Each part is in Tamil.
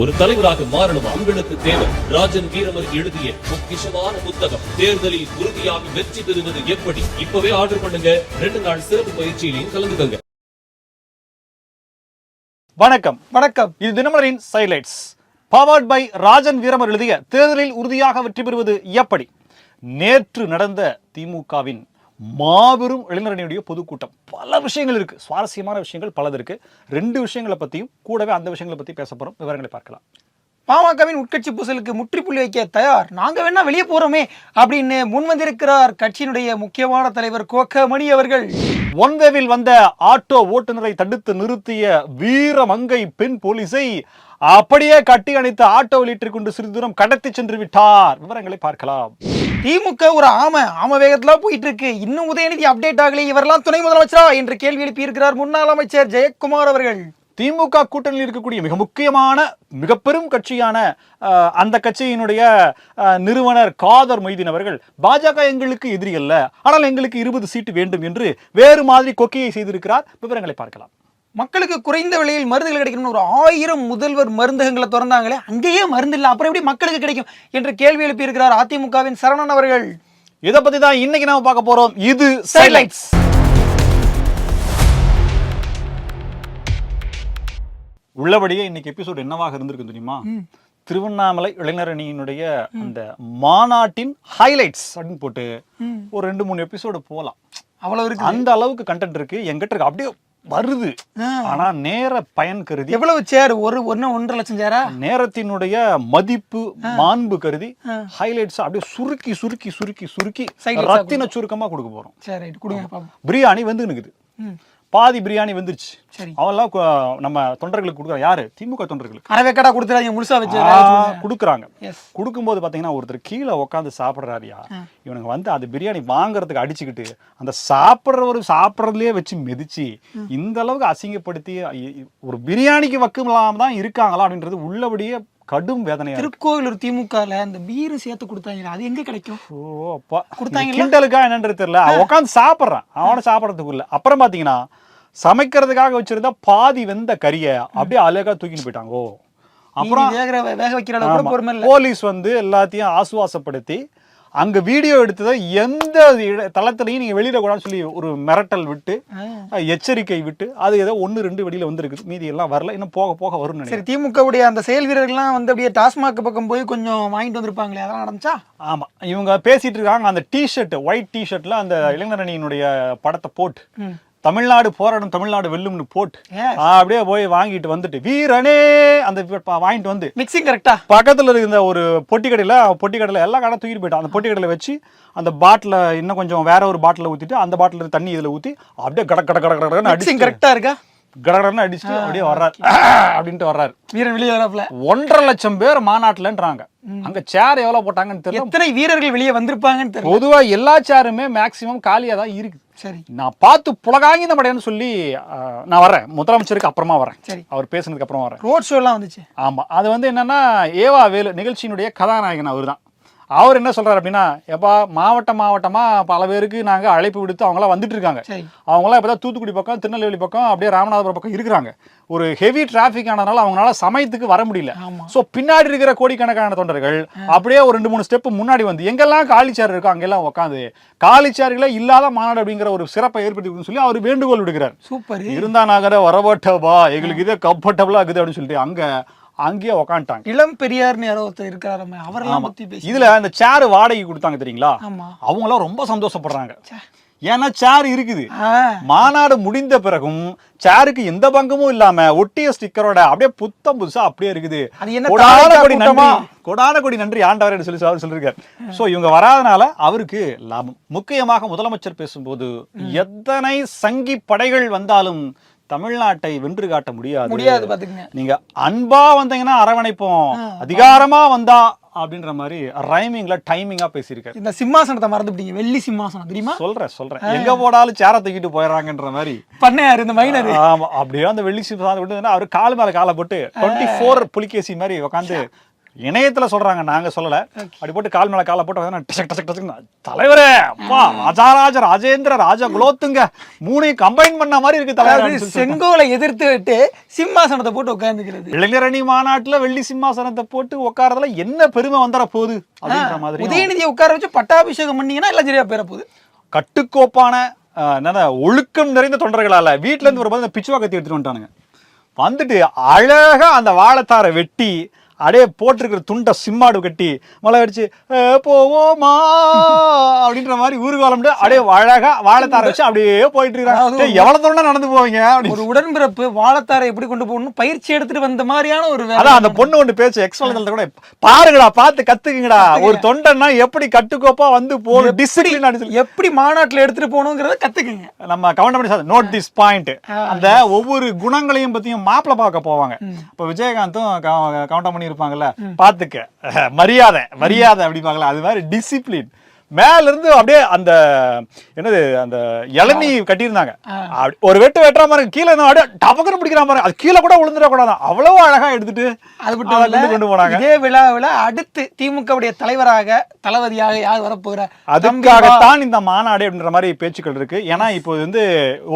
ஒரு தலைவராக மாறணும் உங்களுக்கு தேவை. ராஜன் வீரமர் எழுதிய பொக்கிஷமான புத்தகம் தேர்தலில் உறுதியாக வெற்றி பெறுவது எப்படி. இப்பவே ஆர்டர் பண்ணுங்க. 2 நாள் சிறப்பு பயிற்சியிலையும் கலந்துக்கங்க. வணக்கம். இது தினமலரின் ஹைலைட்ஸ். பவர்ட் பை ராஜன் வீரமர் எழுதிய தேர்தலில் உறுதியாக வெற்றி பெறுவது எப்படி. நேற்று நடந்த திமுகவின் மாபெரும் இளைஞரணியுடைய பொதுக்கூட்டம். பல விஷயங்கள் இருக்கு, சுவாரஸ்யமான விஷயங்கள் பலது இருக்கு. 2 விஷயங்களை பத்தியும் கூடவே அந்த விஷயங்களை பத்தி பேச போறோம். விவரங்களை பார்க்கலாம். பாமகவின் உட்கட்சி பூசலுக்கு முற்றுப்புள்ளி வைக்க தயார், நாங்க வேணா வெளியே போறோமே அப்படின்னு முன்வந்திருக்கிறார் கட்சியினுடைய முக்கியமான தலைவர் கோக்கமணி அவர்கள். ஒன்வேவில் வந்த ஆட்டோ ஓட்டுநரை தடுத்து நிறுத்திய வீரமங்கை பெண் போலீஸை அப்படியே கட்டி அணைத்து ஆட்டோவில் ஏற்றிக் கொண்டு சிறிது தூரம் கடத்தி சென்று விட்டார். விவரங்களை பார்க்கலாம். திமுக ஒரு ஆம வேகத்துல போயிட்டு இருக்கு. இன்னும் உதயநிதி அப்டேட் ஆகலை, இவரெல்லாம் துணை முதலமைச்சரா என்று கேள்வி எழுப்பி இருக்கிறார் முன்னாள் அமைச்சர் ஜெயக்குமார் அவர்கள். திமுக கூட்டணியில் இருக்கக்கூடிய மிக முக்கியமான மிக பெரும் கட்சியான அந்த கட்சியினுடைய நிறுவனர் காதர் மொய்தீன் அவர்கள் பாஜக எங்களுக்கு எதிரி அல்ல, ஆனால் எங்களுக்கு 20 சீட்டு வேண்டும் என்று வேறு மாதிரி கொக்கையை செய்திருக்கிறார். விவரங்களை பார்க்கலாம். மக்களுக்கு குறைந்த விலையில் மருந்துகள் கிடைக்கணும், ஒரு 1000 முதல்வர் மருந்தகங்களை திறந்தாங்களே, அங்கேயே மருந்து இல்லை, அப்புறம் எப்படி மக்களுக்கு கிடைக்கும் என்று கேள்வி எழுப்பி இருக்கிறார் அதிமுகவின் சரவணன் அவர்கள். இதை பத்தி தான் இன்னைக்கு நாம பார்க்க போறோம். இது ஹைலைட்ஸ். உள்ளபடியே இன்னைக்கு எபிசோட் என்னவாக இருந்திருக்கு தெரியுமா? திருவண்ணாமலை இளைஞரணியினுடைய அந்த மாநாட்டின் ஹைலைட்ஸ் அப்படின்னு போட்டு ஒரு 2-3 எபிசோடு போலாம். அவ்வளவு இருக்கு, அந்த அளவுக்கு கண்டென்ட் இருக்கு. எங்கிட்ட இருக்கு, அப்படியே வருது. ஆனா நேர பயன் கருதி எவ்வளவு சேர், 1.5 லட்சம் சேரா, நேரத்தினுடைய மதிப்பு மாண்பு கருதி ஹைலைட்ஸ் அப்படியே சுருக்கி சுருக்கி சுருக்கி சுருக்கி ரத்தின சுருக்கமா கொடுக்க போறோம். சரி கொடுங்க. பிரியாணி வந்து நிக்குது, பாதி பிரியாணி வந்துருச்சு. அவெல்லாம் நம்ம தொண்டர்களுக்கு கொடுக்குறாங்க. யாரு? திமுக தொண்டர்களுக்கு. அரவேக்கடா கொடுத்துறாங்க, முழுசா வச்சு கொடுக்குறாங்க. கொடுக்கும்போது பாத்தீங்கன்னா ஒருத்தர் கீழே உட்காந்து சாப்பிடுறாரியா, இவனுங்க வந்து அது பிரியாணி வாங்குறதுக்கு அடிச்சுக்கிட்டு அந்த சாப்பிட்றதுலயே வச்சு மிதிச்சு இந்த அளவுக்கு அசிங்கப்படுத்தி ஒரு பிரியாணிக்கு வக்கம் தான் இருக்காங்களா அப்படின்றது உள்ளபடியே கடும் வேதனை. திருக்கோவிலூர் திமுகல அந்த பீர் சேர்த்து கொடுத்தாங்க, அது எங்க கிடைக்கும்? ஓ அப்பா, கொடுத்தாங்க. கிண்டலுக்கா என்னன்றது தெரியல. உட்காந்து சாப்பிட்றான், அவனை சாப்பிட்றதுக்கு இல்ல. அப்புறம் பாத்தீங்கன்னா சமைக்கிறதுக்காக வச்சிருந்தா பாதி வெந்த கறியை அப்படியே அழகா தூக்கிட்டு போயிட்டாங்க. அப்புறம் வேக வைக்கிற போலீஸ் வந்து எல்லாத்தையும் ஆசுவாசப்படுத்தி அங்க வீடியோ எடுத்ததை எந்த தளத்திலையும் நீங்க வெளியிட கூடாதுன்னு சொல்லி ஒரு மிரட்டல் விட்டு எச்சரிக்கை விட்டு அது ஏதோ 1-2 வெளியில வந்துருக்குது. மீதி எல்லாம் வரல, இன்னும் போக போக வரும். சரி, திமுகவுடைய அந்த செயல் வீரர்கள்லாம் வந்து அப்படியே டாஸ்மாக் பக்கம் போய் கொஞ்சம் வாங்கிட்டு வந்திருப்பாங்களே, அதெல்லாம் நடந்துச்சா? ஆமா, இவங்க பேசிட்டு இருக்காங்க. அந்த டிஷர்ட், ஒயிட் டிஷர்ட்ல அந்த இளைஞரணியினுடைய படத்தை போட்டு தமிழ்நாடு போராடும் தமிழ்நாடு வெல்லும்னு போட்டு அப்படியே போய் வாங்கிட்டு வந்துட்டு வீரனே அந்த வாங்கிட்டு வந்து மிக்சிங் கரெக்டா பக்கத்துல இருந்த ஒரு பொட்டி கடையில எல்லா கடை தூக்கிட்டு போயிட்டான். அந்த பொட்டி கடையில வச்சு அந்த பாட்டில இன்னும் கொஞ்சம் வேற ஒரு பாட்டில ஊத்திட்டு அந்த பாட்டில தண்ணி இதுல ஊத்தி அப்படியே கட அடிச்சு கரெக்டா இருக்கா, கடகடன்னு அடிச்சுட்டு அப்படியே வர்றாரு அப்படின்ட்டு வர்றாரு. வீரன் வெளியே வராப்ல. 1.5 லட்சம் பேர் மாநாட்டுலன்றாங்க. அங்க சேர் எவ்வளவு போட்டாங்கன்னு தெரியல, எத்தனை வீரர்கள் வெளியே வந்திருப்பாங்கன்னு தெரியல. பொதுவா எல்லா சேருமே மேக்சிமம் காலியா தான் இருக்கு. சரி, நான் பார்த்து புலகாங்கி மடையன்னு சொல்லி நான் வரேன். முதலமைச்சருக்கு அப்புறமா வரேன். சரி, அவர் பேசுனதுக்கு அப்புறம் வரேன். ரோட் ஷோ எல்லாம் வந்துச்சு. ஆமா, அது வந்து என்னன்னா ஏவா வேலு நிகழ்ச்சியினுடைய கதாநாயகன் அவர் தான். அவர் என்ன சொல்றாரு அப்படின்னா, எப்பா மாவட்டமா பல பேருக்கு நாங்க அழைப்பு விடுத்து அவங்களாம் வந்துட்டு இருக்காங்க. அவங்களாம் இப்பதான் தூத்துக்குடி பக்கம், திருநெல்வேலி பக்கம், அப்படியே ராமநாதபுரம் பக்கம் இருக்கிறாங்க. ஒரு ஹெவி டிராபிக் ஆனதுனால அவங்களால சமயத்துக்கு வர முடியல. சோ பின்னாடி இருக்கிற கோடிக்கணக்கான தொண்டர்கள் அப்படியே ஒரு 2-3 ஸ்டெப் முன்னாடி வந்து எங்கெல்லாம் காலிச்சார் இருக்கோ அங்கெல்லாம் உட்காந்து காலிச்சார்களே இல்லாத மாநாடு அப்படிங்கிற ஒரு சிறப்பை ஏற்படுத்தி சொல்லி அவர் வேண்டுகோள் விடுகிறார். சூப்பர், இருந்தா நாங்க வரவட்டபா எங்களுக்கு இதே கம்ஃபர்டபுளா இருக்குது அப்படின்னு சொல்லிட்டு அங்கேயே உக்காந்துட்டாங்க. இளம் பெரியார்னு யாரோ ஒருத்தர் இருக்காரு, அவரெல்லாம் பத்தி பேசி இதுல அந்த சேர் வாடகை கொடுத்தாங்க தெரியுங்களா, அவங்க எல்லாம் ரொம்ப சந்தோஷப்படுறாங்க. ஏன்னா சேர் இருக்குது. மாநாடு முடிந்த பிறகும் சேருக்கு எந்த பங்கமும் இல்லாம ஒட்டிய ஸ்டிக்கரோட அப்படியே புதுசா அப்படியே இருக்குது. கொடான கொடி நன்றி ஆண்டவர் சொல்லி சொல்லிருக்காரு. சோ இவங்க வராதனால அவருக்கு லாபம். முக்கியமாக முதலமைச்சர் பேசும்போது எத்தனை சங்கி படைகள் வந்தாலும் தமிழ்நாட்டை வென்று காட்ட முடியாது. நீங்க அன்பா வந்தீங்கன்னா அரவணைப்போம், அதிகாரமா வந்தா அப்படின்ற மாதிரி ரைமிங்ல டைமிங்கா பேசியிருக்காரு. இந்த சிம்மாசனத்தை மறந்துட்டீங்க, வெள்ளி சிம்மாசனம் தெரியுமா? சொல்றேன் எங்க போடாலும் சேர தூக்கிட்டு போயிடறாங்கன்ற மாதிரி பண்ணையாரு இந்த மைனர். ஆமா, அப்படியே அந்த வெள்ளி சிம்மாசனம் விட்டு அவரு கால் மேல காலை போட்டு 24 புலிகேசி மாதிரி உட்காந்து இணையத்துல சொல்றாங்க, நாங்க சொல்லல. அப்படி போட்டு கால் மேல காலை போட்டு டசக் டசக் டசக் தலைவரே அப்பா ராஜாராஜ ராஜேந்திர ராஜ குலோத்துங்க மூணையும் கம்பைன் பண்ண மாதிரி இருக்கு தலைவர். செங்கோலை எதிர்த்து விட்டு சிம்மாசனத்தை போட்டு உட்கார்ந்துக்கிறது. இளைஞரணி மாநாட்டுல வெள்ளி சிம்மாசனத்தை போட்டு உட்காரதுல என்ன பெருமை வந்துட போகுது அப்படின்ற மாதிரி. உதயநிதியை உட்கார வச்சு பட்டாபிஷேகம் பண்ணீங்கன்னா எல்லாம் சரியா பேர போகுது. கட்டுக்கோப்பான ஒழுக்கம் நிறைந்த தொண்டர்களால வீட்டுல இருந்து ஒரு பிச்சுவா கத்தி எடுத்துட்டு வந்துட்டானுங்க. வந்துட்டு அழகா அந்த வாழைத்தாரை வெட்டி அப்படியே போட்டிருக்கிற துண்டை சிம்மாடு கட்டி மழை அடிச்சு போவோமா அப்படின்ற மாதிரி ஊர்காலம் அப்படியே அழகா வாழைத்தாரை வச்சு அப்படியே போயிட்டு இருக்காங்க. எவ்வளவு தூரம் நடந்து போவீங்க? ஒரு உடன்பிறப்பு வாழைத்தாரை எப்படி கொண்டு போகணும் பயிற்சி எடுத்துட்டு வந்த மாதிரியான ஒரு அதான் அந்த பொண்ணு ஒண்ணு பேச்சு எக்ஸ்பிளேஷன்ல கூட பாருங்கடா, பார்த்து கத்துக்குங்கடா, ஒரு தொண்டன்னா எப்படி கட்டுக்கோப்பா வந்து போகணும், டிசிப்ளின் எப்படி மாநாட்டுல எடுத்துட்டு போகணுங்கிறத கத்துக்குங்க. நம்ம கவுண்ட் பண்ணி நோட் திஸ் பாயிண்ட். அந்த ஒவ்வொரு குணங்களையும் பத்தியும் மாப்பிள பார்க்க போவாங்க. இப்ப விஜயகாந்தும் கவுண்ட் பண்ணி இருப்பாங்கல்ல, பாத்துக்க மரியாதை மரியாதை அப்படிப்பாங்கல்ல, அது மாதிரி டிசிப்ளின். மேல இருந்து அப்படியே அந்த என்னது அந்த இளநீ கட்டியிருந்தாங்க, ஒரு வெட்டு வெட்டுற மாதிரி கீழே அப்படியே டபக்குன்னு பிடிக்கிற மாதிரி, அது கீழே கூட விழுந்துடக்கூடாது, அவ்வளவு அழகா எடுத்துட்டு அது கொண்டு போனாங்க. இதே விழாவில் அடுத்து திமுகவுடைய தலைவராக தளபதியாக யார் வரப்போகிறார், அதுக்காகத்தான் இந்த மாநாடு அப்படின்ற மாதிரி பேச்சுக்கள் இருக்கு. ஏன்னா இப்போ வந்து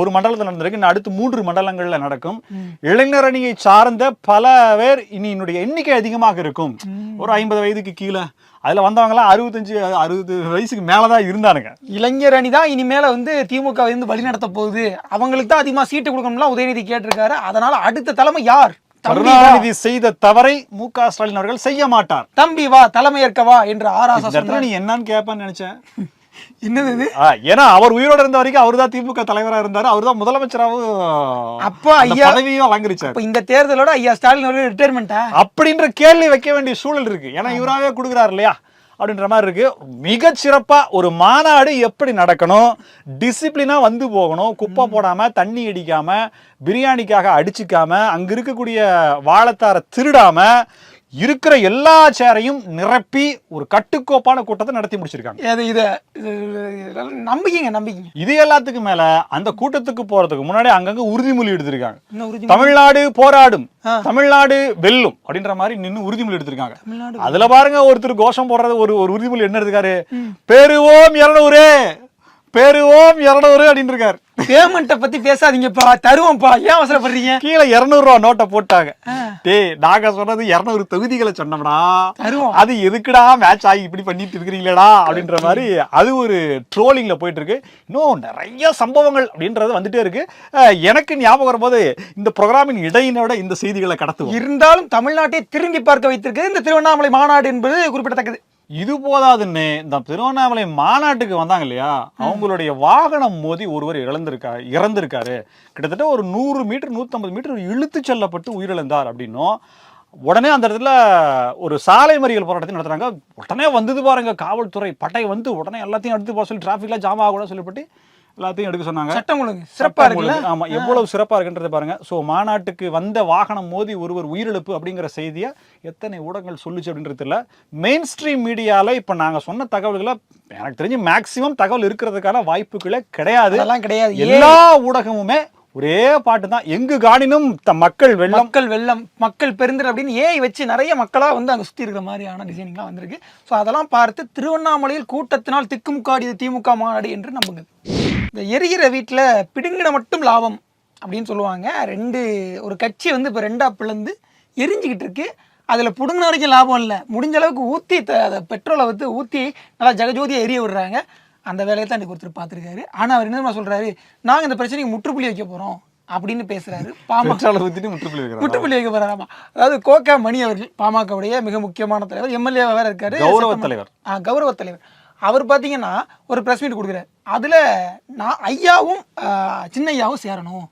ஒரு மண்டலத்தில் நடந்திருக்கு, இன்னும் அடுத்து 3 மண்டலங்கள்ல நடக்கும். இளைஞர் அணியை சார்ந்த பல பேர் இனியினுடைய எண்ணிக்கை அதிகமாக இருக்கும். ஒரு 50 வயதுக்கு கீழே அதுல வந்தவங்கலாம் 65-60 வயசுக்கு மேலதான் இருந்தானுங்க. இளைஞர் அணி தான் இனிமேல வந்து திமுக வந்து வழி நடத்த போகுது, அவங்களுக்கு தான் அதிகமா சீட்டு கொடுக்கணும்லாம் உதயநிதி கேட்டிருக்காரு. அதனால அடுத்த தலைமை யார்? கருணாநிதி செய்த தவறை மு.க. ஸ்டாலின் அவர்கள் செய்ய மாட்டார். தம்பி வா தலைமையேற்கவா என்று ஆராசா. நீ என்னன்னு கேட்பான்னு நினைச்சேன். என்னது? ஏன்னா அவர் உயிரோட இருந்த வரைக்கும் அவர் தான் திமுக தலைவரா இருந்தாரு, அவர் தான் முதலமைச்சராகவும் அப்ப ஐயா பதவியும் அலங்கரிச்சார். இந்த தேர்தலோட ஐயா ஸ்டாலின் அவர்கள் ரிட்டையர்மெண்டா அப்படின்ற கேள்வி வைக்க வேண்டிய சூழல் இருக்கு. ஏன்னா இவராவே கொடுக்குறாரு இல்லையா அப்படின்ற மாதிரி இருக்கு. மிக சிறப்பா ஒரு மாநாடு எப்படி நடக்கணும், டிசிப்ளினா வந்து போகணும், குப்பை போடாம தண்ணி அடிக்காம பிரியாணிக்காக அடிச்சுக்காம அங்க இருக்கக்கூடிய வாழைத்தார திருடாம இருக்கிற எல்லா சேரையும் நிரப்பி ஒரு கட்டுக்கோப்பான கூட்டத்தை நடத்தி முடிச்சிருக்காங்க. நம்பிக்கை இது எல்லாத்துக்கும் மேல அந்த கூட்டத்துக்கு போறதுக்கு முன்னாடி அங்கங்க உறுதிமொழி எடுத்திருக்காங்க. தமிழ்நாடு போராடும், தமிழ்நாடு வெல்லும் அப்படின்ற மாதிரி நின்று உறுதிமொழி எடுத்திருக்காங்க. அதுல பாருங்க ஒருத்தர் கோஷம் போடுறது ஒரு உறுதிமொழி என்ன எடுத்துக்காரு, பெறுவோம் 200 பெறுவோம் 200 அப்படின்னு இருக்காரு. பேமெண்ட்டை பத்தி பேசாதீங்கப்பா, தருவோம்ப்பா, ஏன் அவசரப்படுறீங்க? கீழே 200 ரூபா நோட்டை போட்டாங்க. டேய் நாங்க சொன்னது 200 தொகுதிகளை சொன்னோம்னா, அது எதுக்குடா மேட்ச் ஆகி இப்படி பண்ணிட்டு இருக்கிறீங்களா அப்படின்ற மாதிரி அது ஒரு ட்ரோலிங்ல போயிட்டு இருக்கு. இன்னும் நிறைய சம்பவங்கள் அப்படின்றது வந்துட்டே இருக்கு. எனக்கு ஞாபகம் வரும்போது இந்த ப்ரோக்ராமின் இடையினோட இந்த செய்திகளை கடத்துவோம். இருந்தாலும் தமிழ்நாட்டை திரும்பி பார்க்க வைத்திருக்கு இந்த திருவண்ணாமலை மாநாடு என்பது குறிப்பிடத்தக்கது. இது போதாதுன்னு இந்த திருவண்ணாமலை மாநாட்டுக்கு வந்தாங்க இல்லையா, அவங்களுடைய வாகனம் மோதி ஒருவர் இறந்திருக்காரு. கிட்டத்தட்ட ஒரு 100 மீட்டர் 150 மீட்டர் இழுத்து செல்லப்பட்டு உயிரிழந்தார் அப்படின்னும், உடனே அந்த இடத்துல ஒரு சாலை மறியல் போராட்டத்தை நடத்துறாங்க. உடனே வந்தது பாருங்க காவல்துறை பட்டை வந்து உடனே எல்லாத்தையும் எடுத்து போக சொல்லி டிராஃபிக்லாம் ஜாம் ஆகக்கூடாது சொல்லப்பட்டு எல்லாத்தையும் எடுக்க சொன்னாங்க. சட்டம் ஒழுங்கு சிறப்பா இருக்குல்ல? ஆமா, எவ்வளவு சிறப்பா இருக்குன்றத பாருங்க. சோ மாநாட்டுக்கு வந்த வாகனம் மோதி ஒருவர் உயிரிழப்பு அப்படிங்கிற செய்தியை எத்தனை ஊடகங்கள் சொல்லுச்சு அப்படின்றது இல்ல. மெயின் ஸ்ட்ரீம் மீடியால இப்ப நாங்க சொன்ன தகவல்களை எனக்கு தெரிஞ்சு மேக்சிமம் தகவல் இருக்கிறதுக்கான வாய்ப்புகளே கிடையாது. எல்லா ஊடகமுமே ஒரே பாட்டு தான், எங்கு காணினும் மக்கள் வெள்ளம் மக்கள் வெள்ளம் மக்கள் பெருந்தர் அப்படின்னு ஏஐ வச்சு நிறைய மக்களா வந்து அங்க சுத்தி இருக்கிற மாதிரியான டிசைனிங்லாம் வந்திருக்கு. ஸோ அதெல்லாம் பார்த்து திருவண்ணாமலையில் கூட்டத்தினால் திக்குமுக்காடியது திமுக மாநாடு என்று நம்புங்க. இந்த எரிகிற வீட்டில் பிடுங்கின மட்டும் லாபம் அப்படின்னு சொல்லுவாங்க. ஒரு கட்சி வந்து இப்போ 2ஆ பிளந்து எரிஞ்சிக்கிட்டு இருக்கு. அதில் பிடுங்கின வரைக்கும் லாபம் இல்லை, முடிஞ்ச அளவுக்கு ஊற்றி பெட்ரோலை வந்து ஊற்றி நல்லா ஜெகஜோதியாக எரிய விடுறாங்க. அந்த வேலையை தான் இன்றைக்கு ஒருத்தர் பார்த்துருக்காரு. ஆனால் அவர் என்ன சொல்கிறாரு, நாங்கள் இந்த பிரச்சனைக்கு முற்றுப்புள்ளி வைக்க போகிறோம் அப்படின்னு பேசுறாரு. முற்றுப்புள்ளி வைக்க போறாராமா. அதாவது கோகா மணி அவர்கள் பாமகவுடைய மிக முக்கியமான தலைவர், எம்எல்ஏ வேற இருக்காரு, கௌரவ தலைவர். அவர் பார்த்தீங்கன்னா ஒரு ப்ரெஸ் மீட் கொடுக்குறாரு. அதில் நான் ஐயாவும் சின்னையாவும் சேரணும்,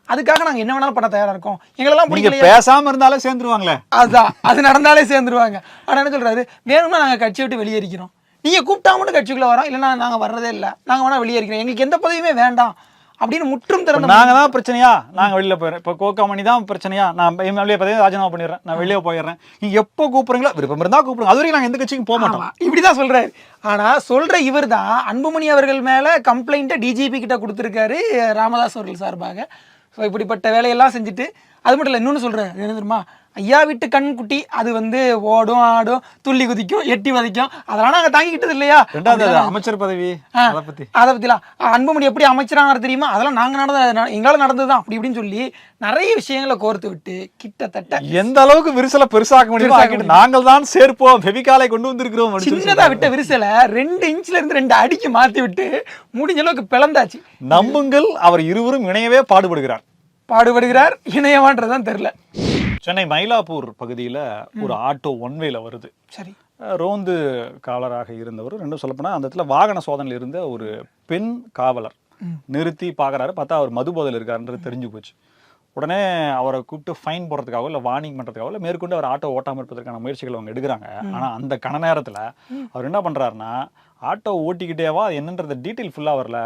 அதுக்காக நாங்கள் என்ன வேணாலும் பண்ண தயாராக இருக்கோம், எங்களெல்லாம் பிடிக்கல, பேசாமல் இருந்தாலே சேர்ந்துருவாங்களே, அதுதான் அது நடந்தாலே சேர்ந்துருவாங்க. ஆனால் என்ன சொல்கிறாரு, வேணும்னா நாங்கள் கட்சியை விட்டு வெளியேறிக்கிறோம், நீங்கள் கூப்பிட்டா மட்டும் கட்சிக்குள்ளே வரோம், இல்லைன்னா நாங்கள் வர்றதே இல்லை, நாங்கள் வேணால் வெளியேறிக்கிறோம், எங்களுக்கு எந்த பதவியுமே வேண்டாம் அப்படின்னு முற்றும் திறந்த. நாங்கள் தான் பிரச்சனையா, நாங்கள் வெளியில் போயிடுறேன், இப்போ கோகாமணி தான் பிரச்சனையா, நான் எம்எல்ஏ பதவியை ராஜினாமா பண்ணிடுறேன், நான் வெளியே போயிடுறேன், நீங்கள் எப்போ கூப்பிட்றீங்களோ விருப்பம் இருந்தால் கூப்பிடுங்க, அது வரைக்கும் நாங்கள் எந்த கட்சிக்கும் போக மாட்டோம், இப்படி தான் சொல்கிறாரு. ஆனால் சொல்கிற இவர் தான் அன்புமணி அவர்கள் மேலே கம்ப்ளைண்ட்டை டிஜிபி கிட்ட கொடுத்துருக்காரு ராமதாஸ் அவர்கள் சார்பாக. ஸோ இப்படிப்பட்ட வேலையெல்லாம் செஞ்சுட்டு, அது மட்டும் இல்லை, இன்னொன்று சொல்கிறார் என்ன தெரியுமா, ஐயா வீட்டு கண்குட்டி அது வந்து ஓடும் ஆடும் துள்ளி குதிக்கும் எட்டி வதைக்கும் அதெல்லாம் நாங்க தாங்கிக்கிட்டது இல்லையா. ரெண்டாவது அமைச்சர் பதவி அதை பத்திலாம் அன்புமணி எப்படி அமைச்சரானார் தெரியுமா, அதெல்லாம் நாங்க எங்களால நடந்ததுதான் அப்படி இப்படின்னு சொல்லி நிறைய விஷயங்களை கோர்த்து விட்டு கிட்டத்தட்ட எந்த அளவுக்கு விரிசலை பெருசாக்க முடியும் நாங்கள் தான் சேர்ப்போம் ஃபெவிகாலை கொண்டு வந்திருக்கிறோம். சின்னதா விட்ட விரிசலை 2 இன்ச்ல இருந்து 2 அடிக்கு மாத்தி விட்டு முடிஞ்ச அளவுக்கு பிளந்தாச்சு. நம்புங்கள், அவர் இருவரும் இணையவே பாடுபடுகிறார். இணையவான்றதுதான் தெரியல. சென்னை மயிலாப்பூர் பகுதியில் ஒரு ஆட்டோ ஒன்வேல வருது. சரி, ரோந்து காவலராக இருந்தவர், ரெண்டும் சொல்லப்போனால் அந்த இடத்துல வாகன சோதனையில் இருந்த ஒரு பெண் காவலர் நிறுத்தி பார்க்குறாரு. பார்த்தா அவர் மது போதையில் இருக்காருன்றது தெரிஞ்சு போச்சு. உடனே அவரை கூப்பிட்டு ஃபைன் போடுறதுக்காகவோ இல்லை வார்னிங் பண்ணுறதுக்காகவோ இல்லை மேற்கொண்டு அவர் ஆட்டோ ஓட்டாமல் இருப்பதற்கான முயற்சிகள் அவங்க எடுக்கிறாங்க. ஆனால் அந்த கண நேரத்தில் அவர் என்ன பண்ணுறாருன்னா, ஆட்டோ ஓட்டிக்கிட்டேவா என்னன்றத டீட்டெயில் ஃபுல்லாக வரல,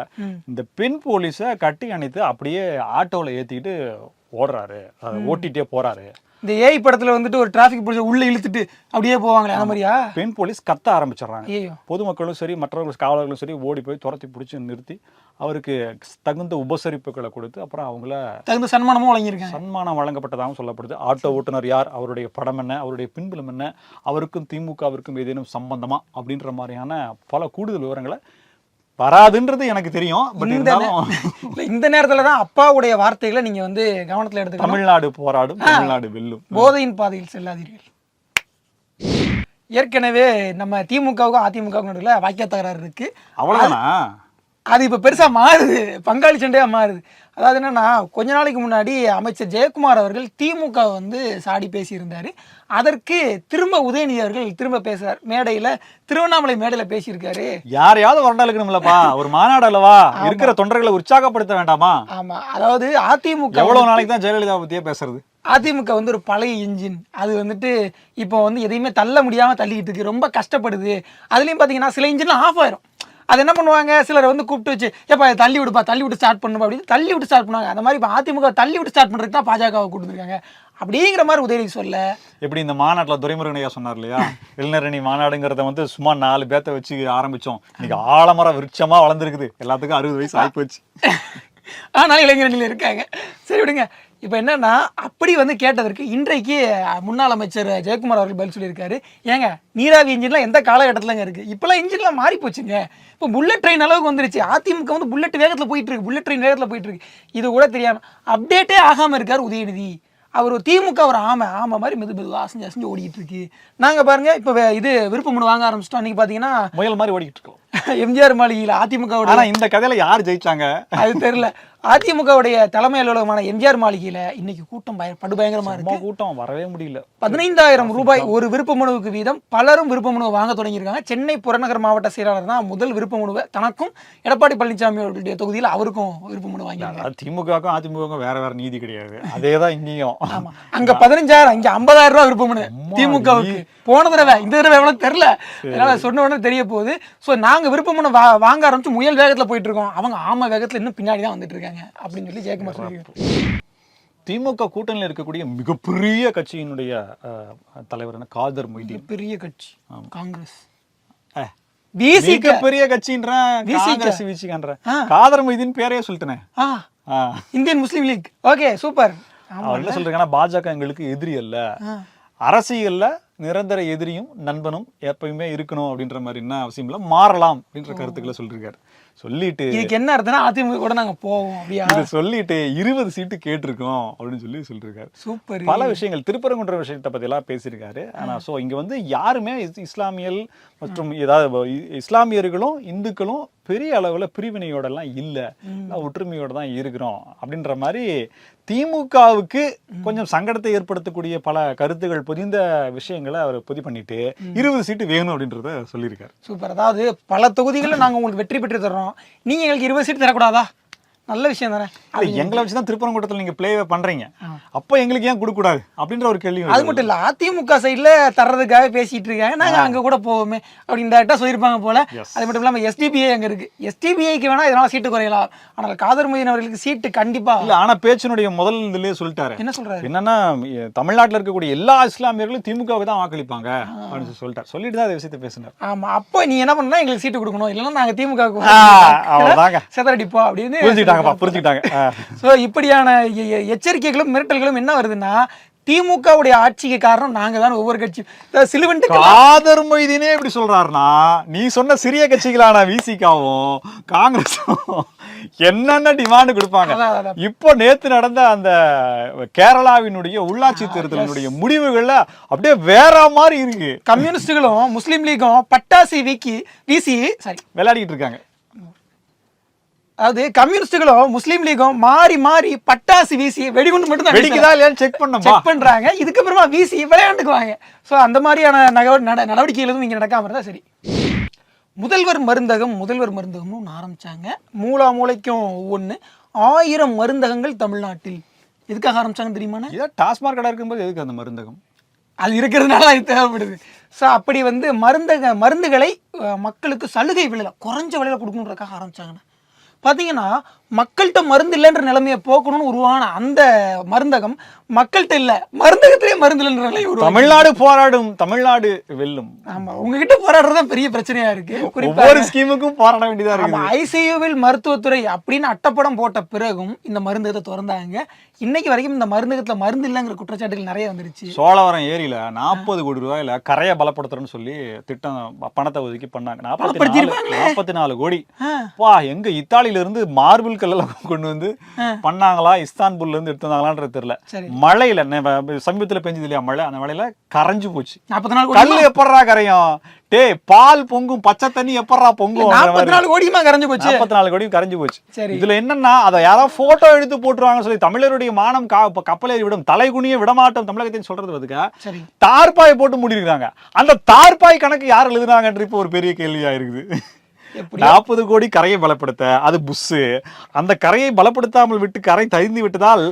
இந்த பெண் போலீஸை கட்டி அணைத்து அப்படியே ஆட்டோவில் ஏற்றிக்கிட்டு ஓடுறாரு, ஓட்டிகிட்டே போகிறாரு. இந்த ஏஐ படத்துல வந்துட்டு ஒரு டிராஃபிக் போலீஸ் உள்ள இழுத்துட்டு அப்படியே போவாங்களே அந்த மாதிரியா? பெண் போலீஸ் கத்த ஆரம்பிச்சிடுறாங்க. பொதுமக்களும் சரி மற்றவர்கள் காவலர்களும் சரி ஓடி போய் துரத்தி பிடிச்சி நிறுத்தி அவருக்கு தகுந்த உபசரிப்புகளை கொடுத்து அப்புறம் அவங்கள தகுந்த சன்மானமும் வழங்கியிருக்காங்க. சன்மானம் வழங்கப்பட்டதாகவும் சொல்லப்படுது. ஆட்டோ ஓட்டுநர் யார், அவருடைய படம் என்ன, அவருடைய பின்புலம் என்ன, அவருக்கும் திமுகவிற்கும் ஏதேனும் சம்பந்தமா அப்படின்ற மாதிரியான பல கூடுதல் விவரங்களை வராதுன்றது எனக்கு தெரியும். பட் இந்த நேரத்துல தான் அப்பாவுடைய வார்த்தைகளை நீங்க வந்து கவனத்துல எடுத்துக்கணும். தமிழ்நாடு போராடும், தமிழ்நாடு வெல்லும், போதையின் பாதையில் செல்லாதீர்கள். ஏற்கனவே நம்ம திமுகவுக்கும் அதிமுகவுக்கும் நடுவில் வாக்கிய தகராறு இருக்கு. அவ்வளவுதானா? அது இப்ப பெருசா மாறுது, பங்காளி சண்டையா மாறுது. அதாவது என்னன்னா, கொஞ்ச நாளைக்கு முன்னாடி அமைச்சர் ஜெயக்குமார் அவர்கள் திமுக வந்து சாடி பேசியிருந்தாரு. அதற்கு திரும்ப உதயநிதி அவர்கள் திரும்ப பேசுறாரு. மேடையில திருவண்ணாமலை மேடையில பேசியிருக்காரு. யாரையாவது வரண்டாளுக்கணும்லப்பா, ஒரு மாநாடு அல்லவா, இருக்கிற தொண்டர்களை உற்சாகப்படுத்த வேண்டாமா? ஆமா, அதாவது அதிமுக எவ்வளவு நாளைக்கு தான் ஜெயலலிதா பத்தியே பேசுறது? அதிமுக வந்து ஒரு பழைய இன்ஜின். அது வந்துட்டு இப்போ வந்து எதையுமே தள்ள முடியாம தள்ளிக்கிட்டு இருக்கு, ரொம்ப கஷ்டப்படுது. அதுலயும் பாத்தீங்கன்னா சில இன்ஜின்லாம் ஆஃப் ஆயிரும். அது என்ன பண்ணுவாங்க, சிலரை வந்து கூப்பிட்டு வச்சு ஏப்பா தள்ளி விடுப்பா, தள்ளி விட்டு ஸ்டார்ட் பண்ணுப்பா அப்படின்னு தள்ளி விட்டு ஸ்டார்ட் பண்ணுவாங்க. அந்த மாதிரி இப்போ அதிமுக தள்ளி விட்டு ஸ்டார்ட் பண்ணுறதுக்கு தான் பாஜகவை கூப்பிட்டுருக்காங்க அப்படிங்கிற மாதிரி உதயநிதி சொல்ல. எப்படி இந்த மாநாட்டில் துரைமுருகனையா சொன்னார் இல்லையா, இளைஞரணி மாநாடுங்கிறத வந்து சும்மா 4 பேர்த்த வச்சு ஆரம்பிச்சோம், இன்னைக்கு ஆலமர விருட்சமா வளர்ந்துருக்குது, எல்லாத்துக்கும் 60 வயசு ஆகி போச்சு. ஆனால் இளைஞரணியில் இருக்காங்க. சரி விடுங்க. இப்போ என்னன்னா, அப்படி வந்து கேட்டதற்கு இன்றைக்கு முன்னாள் அமைச்சர் ஜெயக்குமார் அவர்கள் பதில் சொல்லியிருக்காரு. ஏங்க, நீராவி இன்ஜின்லாம் எந்த காலகட்டத்திலங்க இருக்குது, இப்போல்லாம் இன்ஜின்லாம் மாறி போச்சுங்க. இப்போ புல்லட் ட்ரெயின் அளவுக்கு வந்துருச்சு. அதிமுக வந்து புல்லட் வேகத்தில் போயிட்டு இருக்கு, புல்லட் ட்ரெயின் வேகத்தில் போயிட்டு இருக்கு. இது கூட தெரியாமல் அப்டேட்டே ஆகாமல் இருக்கார் உதயநிதி. அவர் திமுக ஒரு ஆமை மாதிரி மெதுவாக அசைஞ்சு ஓடிக்கிட்டு இருக்கு. நாங்கள் பாருங்க இப்போ இது விருப்பமனு வாங்க ஆரம்பிச்சிட்டோம். அன்றைக்கி பார்த்தீங்கன்னா முயல் மாதிரி ஓடிக்கிட்டு இருக்கோம். எம்ஜிஆர் மாளிகையில் அதிமுக. ஆனால் இந்த கதையில் யார் ஜெயிச்சாங்க அது தெரியல. அதிமுகவுடைய தலைமை அலுவலகமான எம்ஜிஆர் மாளிகையில் இன்னைக்கு கூட்டம் படுபயங்கரமா இருக்கு. கூட்டம் வரவே முடியல. 15,000 ரூபாய் ஒரு விருப்ப மனுவுக்கு வீதம் பலரும் விருப்ப மனுவை வாங்க தொடங்கியிருக்காங்க. சென்னை புறநகர் மாவட்ட செயலாளர் தான் முதல் விருப்ப மனுவை தனக்கும் எடப்பாடி பழனிசாமி அவர்களுடைய தொகுதியில் அவருக்கும் விருப்ப மனு வாங்கியிருக்காங்க. திமுகவுக்கும் அதிமுகவுக்கும் வேற நீதி கிடையாது, அதேதான் இங்கேயும். ஆமா, அங்க 15,000 இங்க 50,000 ரூபாய் விருப்ப மனு திமுகவுக்கு. போன தடவை இந்த தடவை எவ்வளவு தெரியல, அதனால சொன்ன உடனே தெரிய போகுது. ஸோ நாங்க விருப்ப மனு வாங்க ஆரம்பிச்சு முயல் வேகத்துல போயிட்டு இருக்கோம், அவங்க ஆமை வேகத்துல இன்னும் பின்னாடி தான் வந்துட்டு இருக்காங்க அப்படின்னு சொல்லி ஜெயக்குமார் சொல்லியிருக்காரு. திமுக கூட்டணியில் இருக்கக்கூடிய மிகப்பெரிய கட்சியினுடைய தலைவர் காதர் மொய்தீன். பெரிய கட்சி காங்கிரஸ், பெரிய கட்சின்ற காதர் மொய்தீன் பேரையே சொல்லிட்டேன். Indian Muslim league. Okay, super. அவர் என்ன சொல்றாங்கன்னா, பாஜக எங்களுக்கு எதிரி அல்ல, அரசியல்ல நிரந்தர எதிரியும் நண்பனும் எப்பயுமே இருக்கணும் அப்படின்ற மாதிரி என்ன அவசியம் இல்லை, மாறலாம் அப்படின்ற கருத்துக்களை சொல்லிருக்காரு. சொல்லிட்டு இதுக்கு என்ன அர்த்தம்னா, அதிமுக கூட நாங்க போவோம் அப்படியா சொல்லிட்டு 20 சீட்டு கேட்டிருக்கோம் அப்படின்னு சொல்லியிருக்காரு. சூப்பர். பல விஷயங்கள் திருப்பரங்குன்ற விஷயத்தை பத்தி எல்லாம் பேசியிருக்காரு. ஆனா சோ இங்க வந்து யாருமே இஸ்லாமியல் மற்றும் ஏதாவது இஸ்லாமியர்களும் இந்துக்களும் பெரிய அளவுல பிரிவினையோட எல்லாம் இல்ல, ஒற்றுமையோட தான் இருக்கிறோம் அப்படின்ற மாதிரி திமுகவுக்கு கொஞ்சம் சங்கடத்தை ஏற்படுத்தக்கூடிய பல கருத்துகள் பொதிந்த விஷயங்களை அவர் பொதி பண்ணிட்டு 20 சீட்டு வேணும் அப்படின்றத சொல்லியிருக்காரு. சூப்பர். அதாவது பல தொகுதிகளில் நாங்க உங்களுக்கு வெற்றி பெற்று தர்றோம், நீங்க எங்களுக்கு 20 சீட்டு தரக்கூடாதா? நல்ல விஷயம் தானே. எங்களை வச்சுதான் திருப்பரங்குன்றத்தில் நீங்க பிளேவே பண்றீங்க, அப்ப எங்களுக்கு ஏன் கொடுக்க கூடாது அப்படின்ற ஒரு கேள்வி. அது மட்டும் இல்ல, அதிமுக சைட்ல தர்றதுக்காக பேசிட்டு இருக்காங்க, நாங்க அங்க கூட போவோமே அப்படின்னு டேரக்டா சொல்லியிருப்பாங்க போல. அது மட்டும் இல்லாம எஸ்டிபிஐ அங்க இருக்கு, எஸ்டிபிஐக்கு வேணா இதனால சீட்டு குறையலாம், ஆனால் காதர் மொய்தீன் அவர்களுக்கு சீட்டு கண்டிப்பா இல்ல. ஆனா பேச்சினுடைய முதல் இதுலயே சொல்லிட்டாரு. என்ன சொல்றாரு? என்னன்னா, தமிழ்நாட்டில் இருக்கக்கூடிய எல்லா இஸ்லாமியர்களும் திமுகவுக்கு தான் வாக்களிப்பாங்க அப்படின்னு சொல்லிட்டாரு. சொல்லிட்டு தான் விஷயத்தை பேசினார். ஆமா, அப்போ நீ என்ன பண்ணா எங்களுக்கு சீட்டு கொடுக்கணும், இல்லைன்னா நாங்க திமுகவுக்கு செதறடிப்போம் அப்படின்னு புரிஞ்சுக்கிட்டாங்க. ஸோ இப்படியான எச்சரிக்கைகளும் மிரட்டல்களும் என்ன வருதுன்னா, திமுகவுடைய ஆட்சிக்கு காரணம் நாங்க தான். ஒவ்வொரு கட்சியும் சிலுவண்டு காதர் மொய்தீனே இப்படி சொல்றாருன்னா, நீ சொன்ன சிறிய கட்சிகளான விசிகாவும் காங்கிரஸும் என்னென்ன டிமாண்ட் கொடுப்பாங்க. இப்போ நேத்து நடந்த அந்த கேரளாவினுடைய உள்ளாட்சி தேர்தலினுடைய முடிவுகள்ல அப்படியே வேற மாதிரி இருக்கு. கம்யூனிஸ்டுகளும் முஸ்லீம் லீகும் பட்டாசு வீசி விளையாடிட்டு இருக்காங்க. அதாவது கம்யூனிஸ்டுகளும் முஸ்லீம் லீகும் மாறி மாறி பட்டாசு வீசி வெடிகுண்டு மட்டும் தான் வெடிக்குதா இல்லையான்னு செக் பண்றாங்க. இதுக்கப்புறமா வீசி விளையாண்டுக்குவாங்க. ஸோ அந்த மாதிரியான நடவடிக்கைகள் எதுவும் இங்கே நடக்காம இருந்தா சரி. முதல்வர் மருந்தகம்னு ஒன்று ஆரம்பிச்சாங்க. மூளைக்கும் ஒவ்வொன்று 1000 மருந்தகங்கள் தமிழ்நாட்டில். எதுக்காக ஆரம்பிச்சாங்கன்னு தெரியுமா? டாஸ்மாக் கடை இருக்கும்போது எதுக்கு அந்த மருந்தகம்? அது இருக்கிறதுனால அது தேவைப்படுது. ஸோ அப்படி வந்து மருந்துகளை மக்களுக்கு சலுகை விலையில் குறைஞ்ச விலையில் கொடுக்கணுன்றதுக்காக ஆரம்பிச்சாங்கண்ணா. பார்த்தீங்கன்னா மக்கள்கிட்ட மருந்து இல்லைன்ற நிலைமையை போக்கணும்னு உருவான அந்த மருந்தகம் மக்கள்கிட்ட இல்லை, மருந்தகத்திலே மருந்து இல்லைன்ற நிலை உருவாகும். தமிழ்நாடு போராடும், தமிழ்நாடு வெல்லும். ஆமா, உங்ககிட்ட போராடுறதுதான் பெரிய பிரச்சனையா இருக்கு. ஒவ்வொரு ஸ்கீமுக்கும் போராட வேண்டியதா இருக்கு. ஐசியூவில் மருத்துவத்துறை அப்படின்னு அட்டப்படம் போட்ட பிறகும் இந்த மருந்தகத்தை திறந்தாங்க. இன்னைக்கு வரைக்கும் இந்த மருந்தகத்துல மருந்து இல்லைங்கிற குற்றச்சாட்டுகள் நிறைய வந்துருச்சு. சோழவரம் ஏரியில 40 கோடி ரூபாயில கரையை பலப்படுத்துறேன்னு சொல்லி திட்டம் பணத்தை ஒதுக்கி பண்ணாங்க. 44 கோடி. வா, எங்க இத்தாலியில இருந்து மார்பிள் கல்லாம் கொண்டு வந்து பண்ணாங்களா, இஸ்தான்புல்ல இருந்து எடுத்து வந்தாங்களான்றது தெரியல. மழையில சமீபத்துல பெஞ்சது இல்லையா மழை, அந்த மழையில கரைஞ்சு போச்சு. 44 கல்லு எப்படா கரையும்? டேய், பால் பொங்கும், பச்சை தண்ணி எப்படா பொங்கும்? 44 கோடியுமா கரைஞ்சு போச்சு. 44 கோடியும் கரைஞ்சு போச்சு. இதுல என்னன்னா, அதை யாராவது போட்டோ எடுத்து போட்டுருவாங்க சொல்லி தமிழருடைய மானம் கப்பலேறி விடும், தலைகுனிய விடமாட்டோம் தமிழகத்தின் சொல்றது அதுக்கு தார்பாய் போட்டு மூடிருக்காங்க. அந்த தார்பாய் கணக்கு யார் எழுதுனாங்கன்ற இப்போ ஒரு பெரிய கேள்வியா இருக்குது. 40 கோடி கரையை பலப்படுத்த, அது புஷ்ஷு. அந்த கரையை பலப்படுத்தாமல் விட்டு கரை தரிந்து விட்டதால்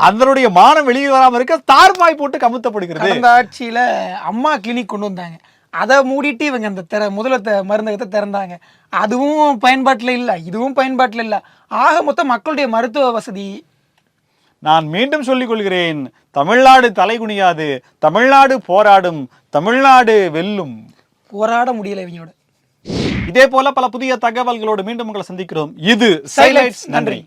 அதனுடைய மானம் வெளியே வராமல் இருக்க தார்பாய் போட்டு கமுத்தப்படுகிறது. அந்த ஆட்சியில அம்மா கிளினிக் கொண்டு வந்தாங்க. அதை மூடிட்டு இவங்க அந்த முதல்ல மருந்தகத்தை திறந்தாங்க. அதுவும் பயன்பாட்டில் இல்லை, இதுவும் பயன்பாட்டில் இல்லை. ஆக மொத்தம் மக்களுடைய மருத்துவ வசதி. நான் மீண்டும் சொல்லிக் கொள்கிறேன், தமிழ்நாடு தலைகுனியாது, தமிழ்நாடு போராடும், தமிழ்நாடு வெல்லும். போராட முடியல இவங்களோட. இதே போல பல புதிய தகவல்களோடு மீண்டும் உங்களை சந்திக்கிறோம். இது சைலைட்ஸ். நன்றி.